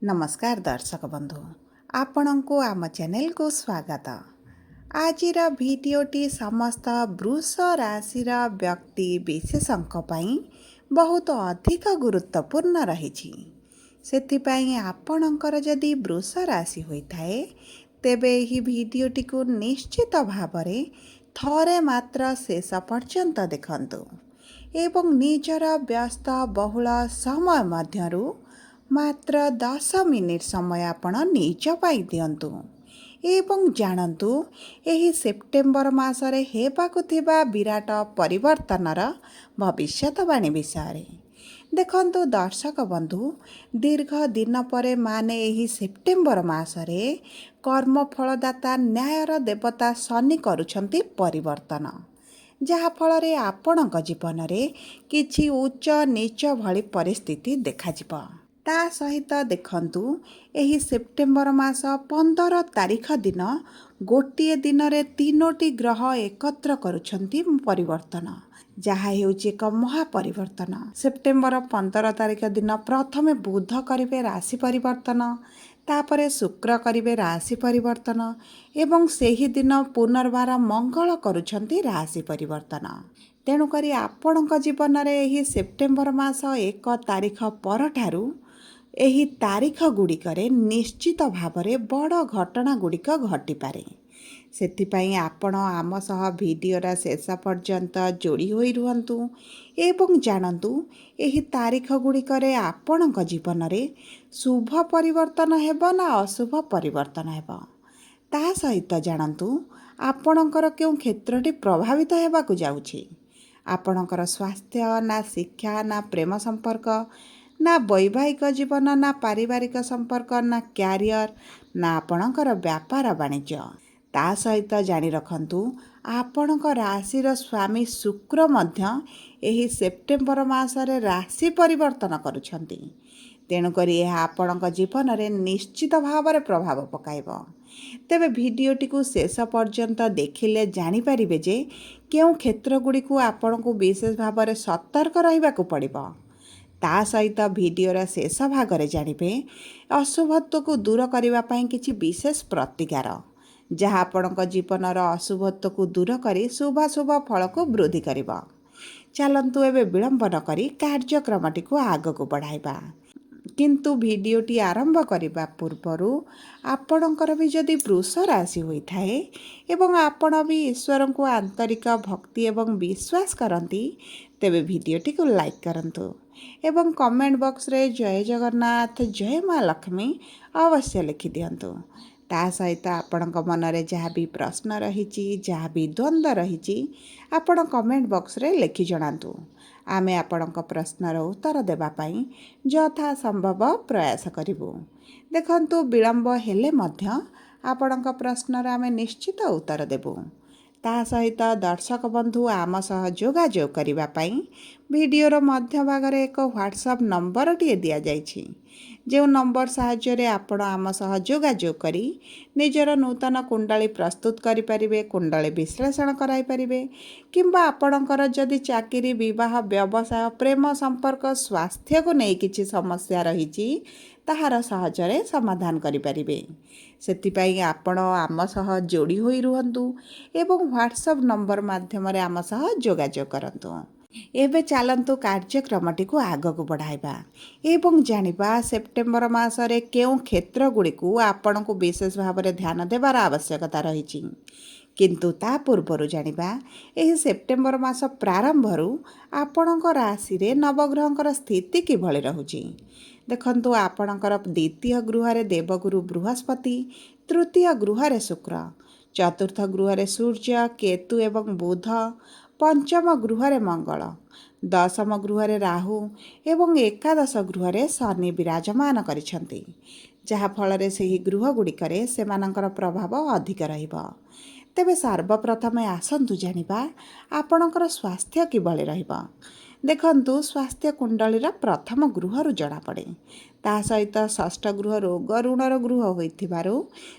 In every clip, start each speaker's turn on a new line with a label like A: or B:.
A: नमस्कार दर्शक बंधु आपण को आम चैनल को स्वागत। आजिर भिडियोटी समस्त वृष राशि व्यक्ति विशेषज्ञ पई बहुत अधिक गुरुत्वपूर्ण रही। सेथिपाई आपणकर जदि वृष राशि होइथाए तेबे ही भिडियोटी को निश्चित भावरे थरे मात्र शेष पर्यंत देखंतु एवं निजर व्यस्त बहुल समय मध्यरु मात्र 10 मिनिट समय आपण निज पाई दियंतु एवं जानतु एही सेप्टेम्बर मासरे हेबाकु थिबा विराट परिवर्तनर भविष्यवाणी विषय देखंतु दर्शक बंधु दीर्घ दिन परे माने एही सेप्टेम्बर मासरे कर्मफलदाता न्यायर देवता शनि करुछंती परिवर्तन जहा फलरे आपणक जीवन रे किछि उच्च नीच भली परिस्थिति देखाजिबा। ता सहित देखंतु एही सेप्टेम्बर मास 15 तारिख दिन गोटिए दिन रे 3टी ग्रह एकत्र करुछंती परिवर्तन जहा हेउची एक महापरिवर्तन। सेप्टेम्बर 15 तारिख दिन प्रथमे बुध करिवे राशि परिवर्तन, तापरे शुक्र करिवे राशि परिवर्तन एवं सेही दिन पुनर्बार मंगल करुछंती राशि परिवर्तन। तेणुकरी आपणक जीवन रे एही सेप्टेम्बर मास 1 तारिख परठारु एही तारिख गुड़िकरे निश्चित भावरे बड़ घटना गुड़िक घटिपारे। सेथिपाई आपण आम सह भिडियोरा शेष पर्यंत जोड़ी होई रुहंतु एवं जानतु एही तारिख गुड़िकरे आपणक जीवन रे शुभ परिवर्तन हेबो ना अशुभ परिवर्तन हेबो ता सहित जानतु आपणकर केउ क्षेत्रटी प्रभावित हेबाकु जाउछि। आपणकर स्वास्थ्य ना शिक्षा ना प्रेम संपर्क ना वैवाहिक जीवन ना पारिवारिक संपर्क ना क्यारियर ना आपणकर व्यापार वाणिज्य ता सहित जानी रखंतु आपणक राशिर स्वामी शुक्र मध्य एही सेप्टेम्बर मासरे राशि परिवर्तन करुछंती। तेणुकरी यह आपणक जीवन रे निश्चित भाव प्रभाव पकाइब। तेबे भिडियोटी को शेष पर्यंत देखिले जानी परिबे जे केउ क्षेत्र गुडी को आपणको विशेष भाव रे सतर्क रहिबाकु पड़िबो। ता सहित भिडियोर शेष भागरे जानिबे अशुभत्व को दूर करिबा पई किछि विशेष प्रतिकार जहाँ आपणक जीवनर अशुभत्व को दूर करी शुभाशुभ फल को वृद्धि करिबो। चलंतु एबे विलंब न करी कार्यक्रमटी को आगको बढ़ाइबा। किंतु भिडियोटी आरंभ करिबा पूर्वरु आपणकर भी जदि वृष राशि होइथाए एवं आपण भी ईश्वर को आंतरिक भक्ति एवं विश्वास करंती तेबे भिडियोटी को लाइक करंतु एवं कमेंट बॉक्स रे जय जगन्नाथ जय माँ लक्ष्मी अवश्य लिखि दियंतु। ता सहित आपणक मनरे जहाँ भी प्रश्न रहिछि जहाँ भी द्वंद्व रहिछि आपण कमेंट बॉक्स रे लिखि जणांतु। आमे आपणक प्रश्नर उत्तर देबा पई यथा संभव प्रयास करिबु। देखंतु विलंब हेले मध्य आपणक प्रश्नर आमे निश्चित उत्तर देबु। ता सहित दर्शक बंधु आम सह जोगाजोग करिबा पई भिडियोर मध्य भागरे एक व्हाट्सएप नंबर टिए दिया जाइछि जो नंबर साहाय्य रे आपण आम सह जोगाजोग करी निजर नूतन कुंडली प्रस्तुत करि परिबे, कुंडली विश्लेषण कराई परिबे किंबा आपणकर जदि चाकरी विवाह व्यवसाय प्रेम संपर्क स्वास्थ्य को नहीं किछि समस्या रहिछि ताहार सहज रे समाधान करि परिबे। सेथिपाई आपण आम सह जोड़ी होई रुहंतु एवं व्हाट्सएप नंबर माध्यम रे आम सह जोगाजोग करंतु। एबे चलंतु कार्यक्रमटी को आगको बढ़ाइबा एवं जानिबा सेप्टेम्बर मासरे केउ क्षेत्र गुडी को आपण को विशेष भाव रे ध्यान देबार आवश्यकता रहिछि। किंतु ता पूर्वरु जानिबा एही सेप्टेम्बर मास प्रारंभरु आपणक राशि रे नवग्रहंकर स्थिति किभଳି रहुछि। देखंतु आपणकर द्वितीय गृह रे देवगुरु बृहस्पति, तृतीय गृह रे शुक्र, चतुर्थ गृह रे सूर्य केतु एवं बुध, पंचम गृह रे मंगल, दशम गृह रे राहु एवं एकादश गृह रे शनि विराजमान करिसंती जहा फल रे सेही गृह गुड़िकरे सेमानंकर प्रभाव अधिक रहिबो। तेबे सर्वप्रथमे आसंतु जानिबा आपणकर स्वास्थ्य किभଳି रहिबो। ଦେଖନ୍ତୁ ସ୍ୱାସ୍ଥ୍ୟ କୁଣ୍ଡଳୀର ପ୍ରଥମ ଗୃହରୁ ଜଣାପଡ଼େ। ତା ସହିତ ଷଷ୍ଠ ଗୃହ ରୋଗ ଋଣର ଗୃହ ହୋଇଥିବାରୁ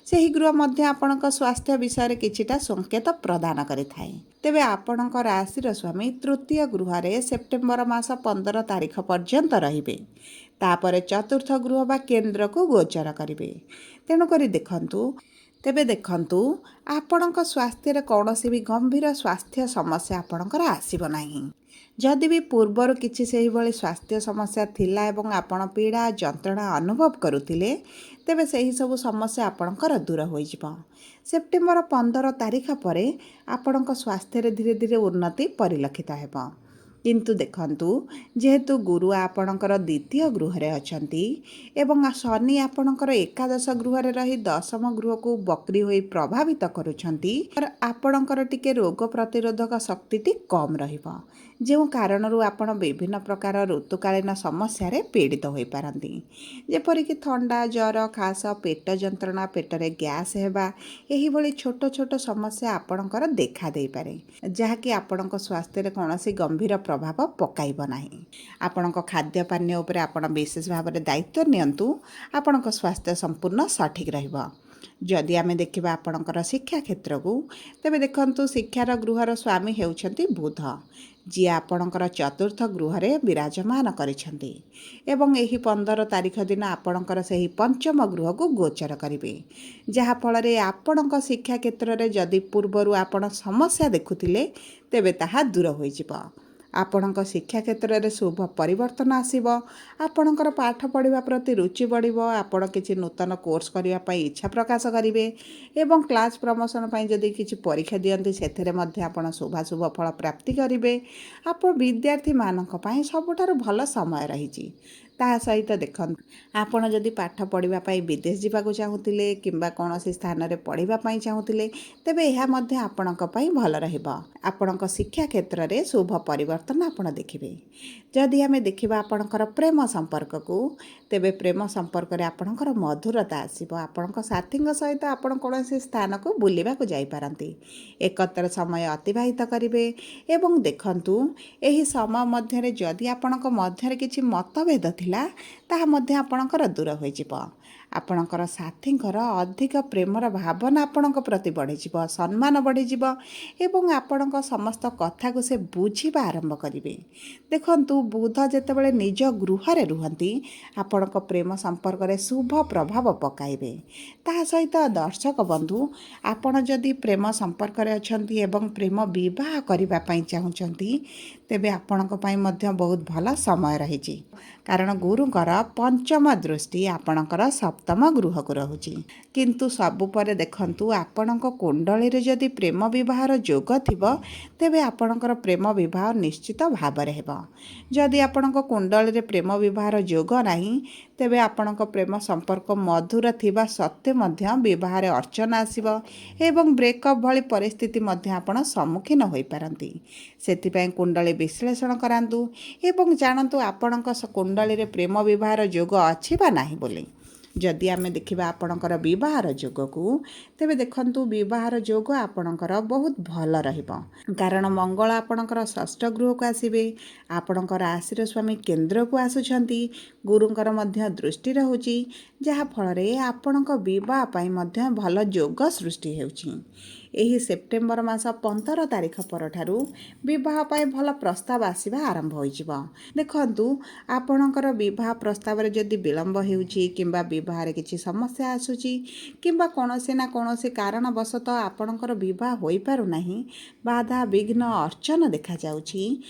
A: ସେହି ଗୃହ ମଧ୍ୟ ଆପଣଙ୍କ ସ୍ୱାସ୍ଥ୍ୟ ବିଷୟରେ କିଛିଟା ସଂକେତ ପ୍ରଦାନ କରିଥାଏ। ତେବେ ଆପଣଙ୍କ ରାଶିର ସ୍ୱାମୀ ତୃତୀୟ ଗୃହରେ ସେପ୍ଟେମ୍ବର ମାସ 15 ତାରିଖ ପର୍ଯ୍ୟନ୍ତ ରହିବେ। ତାପରେ ଚତୁର୍ଥ ଗୃହ ବା କେନ୍ଦ୍ରକୁ ଗୋଚର କରିବେ। ତେଣୁକରି ଦେଖନ୍ତୁ ଆପଣଙ୍କ ସ୍ୱାସ୍ଥ୍ୟରେ କୌଣସି ବି ଗମ୍ଭୀର ସ୍ୱାସ୍ଥ୍ୟ ସମସ୍ୟା ଆପଣଙ୍କର ଆସିବ ନାହିଁ। ଯଦି ବି ପୂର୍ବରୁ କିଛି ସେହିଭଳି ସ୍ୱାସ୍ଥ୍ୟ ସମସ୍ୟା ଥିଲା ଏବଂ ଆପଣ ପୀଡ଼ା ଯନ୍ତ୍ରଣା ଅନୁଭବ କରୁଥିଲେ, ତେବେ ସେହିସବୁ ସମସ୍ୟା ଆପଣଙ୍କର ଦୂର ହୋଇଯିବ। ସେପ୍ଟେମ୍ବର 15 ତାରିଖ ପରେ ଆପଣଙ୍କ ସ୍ୱାସ୍ଥ୍ୟରେ ଧୀରେ ଧୀରେ ଉନ୍ନତି ପରିଲକ୍ଷିତ ହେବ। କିନ୍ତୁ ଦେଖନ୍ତୁ, ଯେହେତୁ ଗୁରୁ ଆପଣଙ୍କର ଦ୍ୱିତୀୟ ଗୃହରେ ଅଛନ୍ତି ଏବଂ ଶନି ଆପଣଙ୍କର ଏକାଦଶ ଗୃହରେ ରହି ଦଶମ ଗୃହକୁ ବକ୍ରି ହୋଇ ପ୍ରଭାବିତ କରୁଛନ୍ତି, ଆପଣଙ୍କର ଟିକେ ରୋଗ ପ୍ରତିରୋଧକ ଶକ୍ତିଟି କମ୍ ରହିବ, ଯେଉଁ କାରଣରୁ ଆପଣ ବିଭିନ୍ନ ପ୍ରକାର ଋତୁକାଳୀନ ସମସ୍ୟାରେ ପୀଡ଼ିତ ହୋଇପାରନ୍ତି। ଯେପରିକି ଥଣ୍ଡା, ଜ୍ୱର, ଖାସ, ପେଟ ଯନ୍ତ୍ରଣା, ପେଟରେ ଗ୍ୟାସ୍ ହେବା, ଏହିଭଳି ଛୋଟ ଛୋଟ ସମସ୍ୟା ଆପଣଙ୍କର ଦେଖା ଦେଇପାରେ, ଯାହାକି ଆପଣଙ୍କ ସ୍ୱାସ୍ଥ୍ୟରେ କୌଣସି ଗମ୍ଭୀର ପ୍ରଭାବ ପକାଇବ ନାହିଁ। ଆପଣଙ୍କ ଖାଦ୍ୟ ପାନୀୟ ଉପରେ ଆପଣ ବିଶେଷ ଭାବରେ ଦାୟିତ୍ୱ ନିଅନ୍ତୁ। ଆପଣଙ୍କ ସ୍ୱାସ୍ଥ୍ୟ ସମ୍ପୂର୍ଣ୍ଣ ସଠିକ୍ ରହିବ। ଯଦି ଆମେ ଦେଖିବା ଆପଣଙ୍କର ଶିକ୍ଷା କ୍ଷେତ୍ରକୁ, ତେବେ ଦେଖନ୍ତୁ ଶିକ୍ଷାର ଗୃହର ସ୍ୱାମୀ ହେଉଛନ୍ତି ବୁଧ, ଯିଏ ଆପଣଙ୍କର ଚତୁର୍ଥ ଗୃହରେ ବିରାଜମାନ କରିଛନ୍ତି ଏବଂ ଏହି 15 ତାରିଖ ଦିନ ଆପଣଙ୍କର ସେହି ପଞ୍ଚମ ଗୃହକୁ ଗୋଚର କରିବେ, ଯାହାଫଳରେ ଆପଣଙ୍କ ଶିକ୍ଷା କ୍ଷେତ୍ରରେ ଯଦି ପୂର୍ବରୁ ଆପଣ ସମସ୍ୟା ଦେଖୁଥିଲେ, ତେବେ ତାହା ଦୂର ହୋଇଯିବ। ଆପଣଙ୍କ ଶିକ୍ଷା କ୍ଷେତ୍ରରେ ଶୁଭ ପରିବର୍ତ୍ତନ ଆସିବ। ଆପଣଙ୍କର ପାଠ ପଢ଼ିବା ପ୍ରତି ରୁଚି ବଢ଼ିବ। ଆପଣ କିଛି ନୂତନ କୋର୍ସ କରିବା ପାଇଁ ଇଚ୍ଛା ପ୍ରକାଶ କରିବେ ଏବଂ କ୍ଲାସ୍ ପ୍ରମୋସନ୍ ପାଇଁ ଯଦି କିଛି ପରୀକ୍ଷା ଦିଅନ୍ତି, ସେଥିରେ ମଧ୍ୟ ଆପଣ ଶୁଭାଶୁଭ ଫଳ ପ୍ରାପ୍ତି କରିବେ। ଆପଣ ବିଦ୍ୟାର୍ଥୀମାନଙ୍କ ପାଇଁ ସବୁଠାରୁ ଭଲ ସମୟ ରହିଛି। ତା ସହିତ ଦେଖନ୍ତୁ, ଆପଣ ଯଦି ପାଠ ପଢ଼ିବା ପାଇଁ ବିଦେଶ ଯିବାକୁ ଚାହୁଁଥିଲେ କିମ୍ବା କୌଣସି ସ୍ଥାନରେ ପଢ଼ିବା ପାଇଁ ଚାହୁଁଥିଲେ, ତେବେ ଏହା ମଧ୍ୟ ଆପଣଙ୍କ ପାଇଁ ଭଲ ରହିବ। ଆପଣଙ୍କ ଶିକ୍ଷା କ୍ଷେତ୍ରରେ ଶୁଭ ପରିବର୍ତ୍ତନ ଆପଣ ଦେଖିବେ। ଯଦି ଆମେ ଦେଖିବା ଆପଣଙ୍କର ପ୍ରେମ ସମ୍ପର୍କକୁ, ତେବେ ପ୍ରେମ ସମ୍ପର୍କରେ ଆପଣଙ୍କର ମଧୁରତା ଆସିବ। ଆପଣଙ୍କ ସାଥୀଙ୍କ ସହିତ ଆପଣ କୌଣସି ସ୍ଥାନକୁ ବୁଲିବାକୁ ଯାଇପାରନ୍ତି। ଏକତ୍ର ସମୟ ଅତିବାହିତ କରିବେ ଏବଂ ଦେଖନ୍ତୁ, ଏହି ସମୟ ମଧ୍ୟରେ ଯଦି ଆପଣଙ୍କ ମଧ୍ୟରେ କିଛି ମତଭେଦ ଥିଲା, ତାହା ମଧ୍ୟ ଆପଣଙ୍କର ଦୂର ହୋଇଯିବ। ଆପଣଙ୍କର ସାଥୀଙ୍କର ଅଧିକ ପ୍ରେମର ଭାବନା ଆପଣଙ୍କ ପ୍ରତି ବଢ଼ିଯିବ, ସମ୍ମାନ ବଢ଼ିଯିବ ଏବଂ ଆପଣଙ୍କ ସମସ୍ତ କଥାକୁ ସେ ବୁଝିବା ଆରମ୍ଭ କରିବେ। ଦେଖନ୍ତୁ, ବୁଧ ଯେତେବେଳେ ନିଜ ଗୃହରେ ରୁହନ୍ତି, ଆପଣଙ୍କ ପ୍ରେମ ସମ୍ପର୍କରେ ଶୁଭ ପ୍ରଭାବ ପକାଇବେ। ତାହା ସହିତ ଦର୍ଶକ ବନ୍ଧୁ, ଆପଣ ଯଦି ପ୍ରେମ ସମ୍ପର୍କରେ ଅଛନ୍ତି ଏବଂ ପ୍ରେମ ବିବାହ କରିବା ପାଇଁ ଚାହୁଁଛନ୍ତି, ତେବେ ଆପଣଙ୍କ ପାଇଁ ମଧ୍ୟ ବହୁତ ଭଲ ସମୟ ରହିଛି। କାରଣ ଗୁରୁଙ୍କର ପଞ୍ଚମ ଦୃଷ୍ଟି ଆପଣଙ୍କର ସପ୍ତମ ଗୃହକୁ ରହୁଛି। କିନ୍ତୁ ସବୁ ପରେ ଦେଖନ୍ତୁ, ଆପଣଙ୍କ କୁଣ୍ଡଳୀରେ ଯଦି ପ୍ରେମ ବିବାହର ଯୋଗ ଥିବ, ତେବେ ଆପଣଙ୍କର ପ୍ରେମ ବିବାହ ନିଶ୍ଚିତ ଭାବରେ ହେବ। ଯଦି ଆପଣଙ୍କ କୁଣ୍ଡଳୀରେ ପ୍ରେମ ବିବାହର ଯୋଗ ନାହିଁ, ତେବେ ଆପଣଙ୍କ ପ୍ରେମ ସମ୍ପର୍କ ମଧୁର ଥିବା ସତ୍ତ୍ୱେ ମଧ୍ୟ ବିବାହରେ ଅର୍ଚ୍ଚନା ଆସିବ ଏବଂ ବ୍ରେକଅପ୍ ଭଳି ପରିସ୍ଥିତି ମଧ୍ୟ ଆପଣ ସମ୍ମୁଖୀନ ହୋଇପାରନ୍ତି। ସେଥିପାଇଁ କୁଣ୍ଡଳୀ ବିଶ୍ଳେଷଣ କରାନ୍ତୁ ଏବଂ ଜାଣନ୍ତୁ ଆପଣଙ୍କ କୁଣ୍ଡଳୀରେ ପ୍ରେମ ବିବାହର ଯୋଗ ଅଛି ବା ନାହିଁ ବୋଲି। ଯଦି ଆମେ ଦେଖିବା ଆପଣଙ୍କର ବିବାହର ଯୋଗକୁ, ତେବେ ଦେଖନ୍ତୁ, ବିବାହର ଯୋଗ ଆପଣଙ୍କର ବହୁତ ଭଲ ରହିବ। କାରଣ ମଙ୍ଗଳ ଆପଣଙ୍କର ଷଷ୍ଠ ଗୃହକୁ ଆସିବେ, ଆପଣଙ୍କ ରାଶିର ସ୍ୱାମୀ କେନ୍ଦ୍ରକୁ ଆସୁଛନ୍ତି, ଗୁରୁଙ୍କର ମଧ୍ୟ ଦୃଷ୍ଟି ରହୁଛି, ଯାହାଫଳରେ ଆପଣଙ୍କ ବିବାହ ପାଇଁ ମଧ୍ୟ ଭଲ ଯୋଗ ସୃଷ୍ଟି ହେଉଛି। ଏହି ସେପ୍ଟେମ୍ବର ମାସ 15 ତାରିଖ ପରଠାରୁ ବିବାହ ପାଇଁ ଭଲ ପ୍ରସ୍ତାବ ଆସିବା ଆରମ୍ଭ ହୋଇଯିବ। ଦେଖନ୍ତୁ, ଆପଣଙ୍କର ବିବାହ ପ୍ରସ୍ତାବରେ ଯଦି ବିଳମ୍ବ ହେଉଛି କିମ୍ବା ବିବାହରେ କିଛି ସମସ୍ୟା ଆସୁଛି କିମ୍ବା କୌଣସି ନା କୌଣସି କାରଣବଶତଃ ଆପଣଙ୍କର ବିବାହ ହୋଇପାରୁନାହିଁ, ବାଧା ବିଘ୍ନ ଅର୍ଚ୍ଚନ ଦେଖାଯାଉଛି,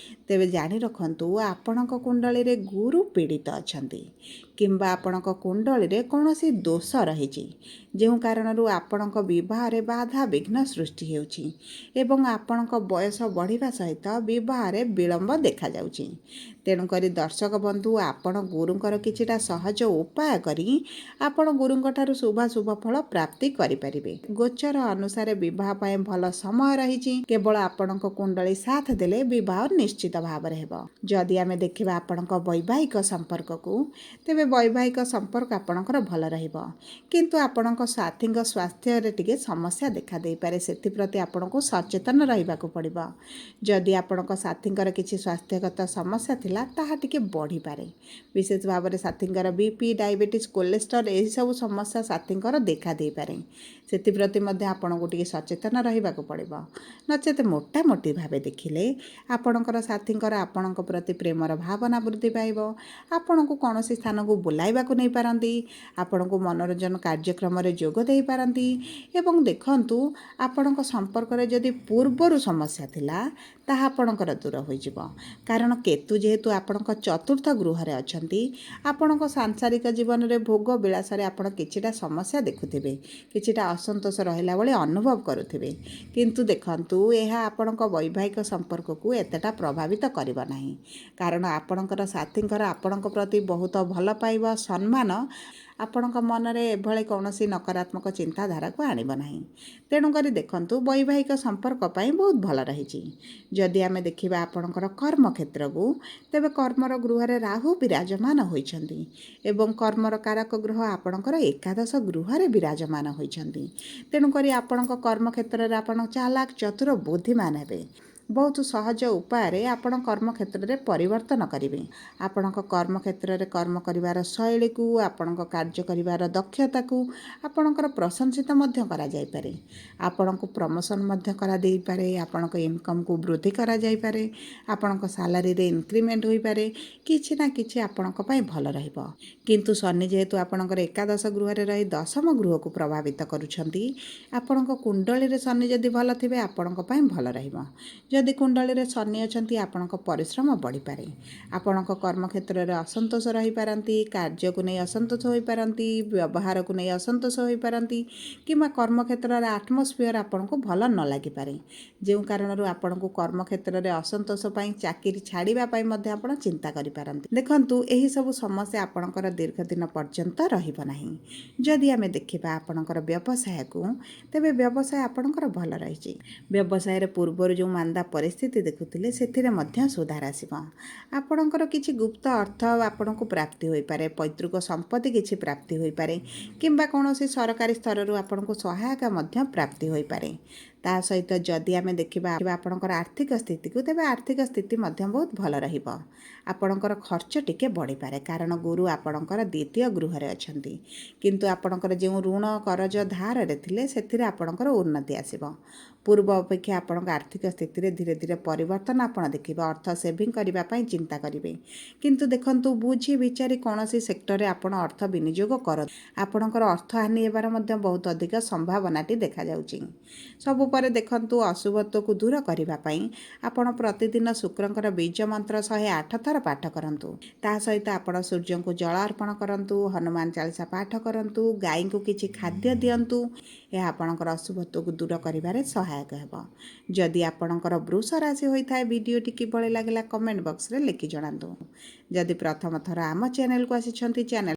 A: ତେବେ ଜାଣି ରଖନ୍ତୁ ଆପଣଙ୍କ କୁଣ୍ଡଳୀରେ ଗୁରୁ ପୀଡ଼ିତ ଅଛନ୍ତି କିମ୍ବା ଆପଣଙ୍କ କୁଣ୍ଡଳୀରେ କୌଣସି ଦୋଷ ରହିଛି, ଯେଉଁ କାରଣରୁ ଆପଣଙ୍କ ବିବାହରେ ବାଧା ବିଘ୍ନ ସୃଷ୍ଟି ହେଉଛି ଏବଂ ଆପଣଙ୍କ ବୟସ ବଢ଼ିବା ସହିତ ବିବାହରେ ବିଳମ୍ବ ଦେଖାଯାଉଛି। ତେଣୁକରି ଦର୍ଶକ ବନ୍ଧୁ ଆପଣ ଗୁରୁଙ୍କର କିଛିଟା ସହଜ ଉପାୟ କରି ଆପଣ ଗୁରୁଙ୍କଠାରୁ ଶୁଭାଶୁଭ ଫଳ ପ୍ରାପ୍ତି କରିପାରିବେ। ଗୋଚର ଅନୁସାରେ ବିବାହ ପାଇଁ ଭଲ ସମୟ ରହିଛି। କେବଳ ଆପଣଙ୍କ କୁଣ୍ଡଳୀ ସାଥ ଦେଲେ ବିବାହ ନିଶ୍ଚିତ ଭାବରେ ହେବ। ଯଦି ଆମେ ଦେଖିବା ଆପଣଙ୍କ ବୈବାହିକ ସମ୍ପର୍କକୁ, ତେବେ ବୈବାହିକ ସମ୍ପର୍କ ଆପଣଙ୍କର ଭଲ ରହିବ, କିନ୍ତୁ ଆପଣଙ୍କ ସାଥୀଙ୍କ ସ୍ୱାସ୍ଥ୍ୟରେ ଟିକେ ସମସ୍ୟା ଦେଖାଦେଇପାରେ। ସେଥିପ୍ରତି ଆପଣଙ୍କୁ ସଚେତନ ରହିବାକୁ ପଡ଼ିବ। ଯଦି ଆପଣଙ୍କ ସାଥୀଙ୍କର କିଛି ସ୍ୱାସ୍ଥ୍ୟଗତ ସମସ୍ୟା ଥିଲା ତାହା ଟିକେ ବଢ଼ିପାରେ। ବିଶେଷ ଭାବରେ ସାଥୀଙ୍କର BP, ଡାଇବେଟିସ୍, କୋଲେଷ୍ଟ୍ରଲ୍ ଏହିସବୁ ସମସ୍ୟା ସାଥୀଙ୍କର ଦେଖାଦେଇପାରେ। ସେଥିପ୍ରତି ମଧ୍ୟ ଆପଣଙ୍କୁ ଟିକେ ସଚେତନ ରହିବାକୁ ପଡ଼ିବ। ନଚେତ ମୋଟାମୋଟି ଭାବେ ଦେଖିଲେ ଆପଣଙ୍କର ସାଥୀଙ୍କର ଆପଣଙ୍କ ପ୍ରତି ପ୍ରେମର ଭାବନା ବୃଦ୍ଧି ପାଇବ। ଆପଣଙ୍କୁ କୌଣସି ସ୍ଥାନକୁ ବୁଲାଇବାକୁ ନେଇପାରନ୍ତି, ଆପଣଙ୍କୁ ମନୋରଞ୍ଜନ କାର୍ଯ୍ୟକ୍ରମରେ ଯୋଗ ଦେଇପାରନ୍ତି। ଏବଂ ଦେଖନ୍ତୁ, ଆପଣଙ୍କ ସମ୍ପର୍କରେ ଯଦି ପୂର୍ବରୁ ସମସ୍ୟା ଥିଲା ତାହା ଆପଣଙ୍କର ଦୂର ହୋଇଯିବ। କାରଣ କେତୁ ଯେହେତୁ ଆପଣଙ୍କ ଚତୁର୍ଥ ଗୃହରେ ଅଛନ୍ତି, ଆପଣଙ୍କ ସାଂସାରିକ ଜୀବନରେ ଭୋଗ ବିଳାସରେ ଆପଣ କିଛିଟା ସମସ୍ୟା ଦେଖୁଥିବେ, କିଛିଟା ଅସନ୍ତୋଷ ରହିଲା ଭଳି ଅନୁଭବ କରୁଥିବେ। କିନ୍ତୁ ଦେଖନ୍ତୁ, ଏହା ଆପଣଙ୍କ ବୈବାହିକ ସମ୍ପର୍କକୁ ଏତେଟା ପ୍ରଭାବିତ କରିବ ନାହିଁ। କାରଣ ଆପଣଙ୍କର ସାଥୀଙ୍କର ଆପଣଙ୍କ ପ୍ରତି ବହୁତ ଭଲ ପାଇବା, ସମ୍ମାନ ଆପଣଙ୍କ ମନରେ ଏଭଳି କୌଣସି ନକାରାତ୍ମକ ଚିନ୍ତାଧାରାକୁ ଆଣିବ ନାହିଁ। ତେଣୁକରି ଦେଖନ୍ତୁ, ବୈବାହିକ ସମ୍ପର୍କ ପାଇଁ ବହୁତ ଭଲ ରହିଛି। ଯଦି ଆମେ ଦେଖିବା ଆପଣଙ୍କର କର୍ମକ୍ଷେତ୍ରକୁ, ତେବେ କର୍ମର ଗୃହରେ ରାହୁ ବିରାଜମାନ ହୋଇଛନ୍ତି ଏବଂ କର୍ମର କାରକ ଗ୍ରହ ଆପଣଙ୍କର ଏକାଦଶ ଗୃହରେ ବିରାଜମାନ ହୋଇଛନ୍ତି। ତେଣୁକରି ଆପଣଙ୍କ କର୍ମକ୍ଷେତ୍ରରେ ଆପଣ ଚାଲାକ, ଚତୁର, ବୁଦ୍ଧିମାନ ହେବେ। ବହୁତ ସହଜ ଉପାୟରେ ଆପଣ କର୍ମକ୍ଷେତ୍ରରେ ପରିବର୍ତ୍ତନ କରିବେ। ଆପଣଙ୍କ କର୍ମକ୍ଷେତ୍ରରେ କର୍ମ କରିବାର ଶୈଳୀକୁ, ଆପଣଙ୍କ କାର୍ଯ୍ୟ କରିବାର ଦକ୍ଷତାକୁ ଆପଣଙ୍କର ପ୍ରଶଂସିତ ମଧ୍ୟ କରାଯାଇପାରେ। ଆପଣଙ୍କୁ ପ୍ରମୋସନ୍ ମଧ୍ୟ କରାଯାଇପାରେ। ଆପଣଙ୍କ ଇନକମ୍କୁ ବୃଦ୍ଧି କରାଯାଇପାରେ। ଆପଣଙ୍କ ସାଲାରୀରେ ଇନକ୍ରିମେଣ୍ଟ ହୋଇପାରେ। କିଛି ନା କିଛି ଆପଣଙ୍କ ପାଇଁ ଭଲ ରହିବ। କିନ୍ତୁ ଶନି ଯେହେତୁ ଆପଣଙ୍କର ଏକାଦଶ ଗୃହରେ ରହି ଦଶମ ଗୃହକୁ ପ୍ରଭାବିତ କରୁଛନ୍ତି, ଆପଣଙ୍କ କୁଣ୍ଡଳୀରେ ଶନି ଯଦି ଭଲ ଥିବେ ଆପଣଙ୍କ ପାଇଁ ଭଲ ରହିବ। ଯଦି କୁଣ୍ଡଳୀରେ ଶନି ଅଛନ୍ତି, ଆପଣଙ୍କ ପରିଶ୍ରମ ବଢ଼ିପାରେ। ଆପଣଙ୍କ କର୍ମକ୍ଷେତ୍ରରେ ଅସନ୍ତୋଷ ରହିପାରନ୍ତି, କାର୍ଯ୍ୟକୁ ନେଇ ଅସନ୍ତୋଷ ହୋଇପାରନ୍ତି, ବ୍ୟବହାରକୁ ନେଇ ଅସନ୍ତୋଷ ହୋଇପାରନ୍ତି, କିମ୍ବା କର୍ମକ୍ଷେତ୍ରରେ ଆଟମସ୍ଫିୟର ଆପଣଙ୍କୁ ଭଲ ନ ଲାଗିପାରେ। ଯେଉଁ କାରଣରୁ ଆପଣଙ୍କୁ କର୍ମକ୍ଷେତ୍ରରେ ଅସନ୍ତୋଷ ପାଇଁ ଚାକିରି ଛାଡ଼ିବା ପାଇଁ ମଧ୍ୟ ଆପଣ ଚିନ୍ତା କରିପାରନ୍ତି। ଦେଖନ୍ତୁ, ଏହିସବୁ ସମସ୍ୟା ଆପଣଙ୍କର ଦୀର୍ଘଦିନ ପର୍ଯ୍ୟନ୍ତ ରହିବ ନାହିଁ। ଯଦି ଆମେ ଦେଖିବା ଆପଣଙ୍କର ବ୍ୟବସାୟକୁ, ତେବେ ବ୍ୟବସାୟ ଆପଣଙ୍କର ଭଲ ରହିଛି। ବ୍ୟବସାୟରେ ପୂର୍ବରୁ ଯେଉଁ ମାନ୍ଦା ପରିସ୍ଥିତି ଦେଖୁଥିଲେ ସେଥିରେ ମଧ୍ୟ ସୁଧାର ଆସିବ। ଆପଣଙ୍କର କିଛି ଗୁପ୍ତ ଅର୍ଥ ଆପଣଙ୍କୁ ପ୍ରାପ୍ତି ହୋଇପାରେ, ପୈତୃକ ସମ୍ପତ୍ତି କିଛି ପ୍ରାପ୍ତି ହୋଇପାରେ, କିମ୍ବା କୌଣସି ସରକାରୀ ସ୍ତରରୁ ଆପଣଙ୍କୁ ସହାୟତା ମଧ୍ୟ ପ୍ରାପ୍ତି ହୋଇପାରେ। ତା ସହିତ ଯଦି ଆମେ ଦେଖିବା ଆପଣଙ୍କର ଆର୍ଥିକ ସ୍ଥିତିକୁ, ତେବେ ଆର୍ଥିକ ସ୍ଥିତି ମଧ୍ୟ ବହୁତ ଭଲ ରହିବ। ଆପଣଙ୍କର ଖର୍ଚ୍ଚ ଟିକେ ବଢ଼ିପାରେ, କାରଣ ଗୁରୁ ଆପଣଙ୍କର ଦ୍ୱିତୀୟ ଗୃହରେ ଅଛନ୍ତି। କିନ୍ତୁ ଆପଣଙ୍କର ଯେଉଁ ଋଣ, କରଜ, ଧାରରେ ଥିଲେ ସେଥିରେ ଆପଣଙ୍କର ଉନ୍ନତି ଆସିବ। ପୂର୍ବ ଅପେକ୍ଷା ଆପଣଙ୍କ ଆର୍ଥିକ ସ୍ଥିତିରେ ଧୀରେ ଧୀରେ ପରିବର୍ତ୍ତନ ଆପଣ ଦେଖିବେ। ଅର୍ଥ ସେଭିଂ କରିବା ପାଇଁ ଚିନ୍ତା କରିବେ। କିନ୍ତୁ ଦେଖନ୍ତୁ, ବୁଝି ବିଚାରି କୌଣସି ସେକ୍ଟରରେ ଆପଣ ଅର୍ଥ ବିନିଯୋଗ କରନ୍ତୁ। ଆପଣଙ୍କର ଅର୍ଥହାନି ହେବାର ମଧ୍ୟ ବହୁତ ଅଧିକ ସମ୍ଭାବନାଟି ଦେଖାଯାଉଛି। ସବୁ ପରେ ଦେଖନ୍ତୁ, ଅଶୁଭତ୍ୱକୁ ଦୂର କରିବା ପାଇଁ ଆପଣ ପ୍ରତିଦିନ ଶୁକ୍ରଙ୍କର ବୀଜ ମନ୍ତ୍ର 108 ଥର ପାଠ କରନ୍ତୁ। ତା ସହିତ ଆପଣ ସୂର୍ଯ୍ୟଙ୍କୁ ଜଳ ଅର୍ପଣ କରନ୍ତୁ, ହନୁମାନ ଚାଳିଶା ପାଠ କରନ୍ତୁ, ଗାଈଙ୍କୁ କିଛି ଖାଦ୍ୟ ଦିଅନ୍ତୁ। ଏହା ଆପଣଙ୍କର ଅଶୁଭତ୍ୱକୁ ଦୂର କରିବାରେ ସହାୟକ ହେବ। ଯଦି ଆପଣଙ୍କର ବୃଷ ରାଶି ହୋଇଥାଏ, ଭିଡ଼ିଓଟି କିଭଳି ଲାଗିଲା କମେଣ୍ଟ ବକ୍ସରେ ଲେଖି ଜଣାନ୍ତୁ। ଯଦି ପ୍ରଥମ ଥର ଆମ ଚ୍ୟାନେଲକୁ ଆସିଛନ୍ତି, ଚ୍ୟାନେଲ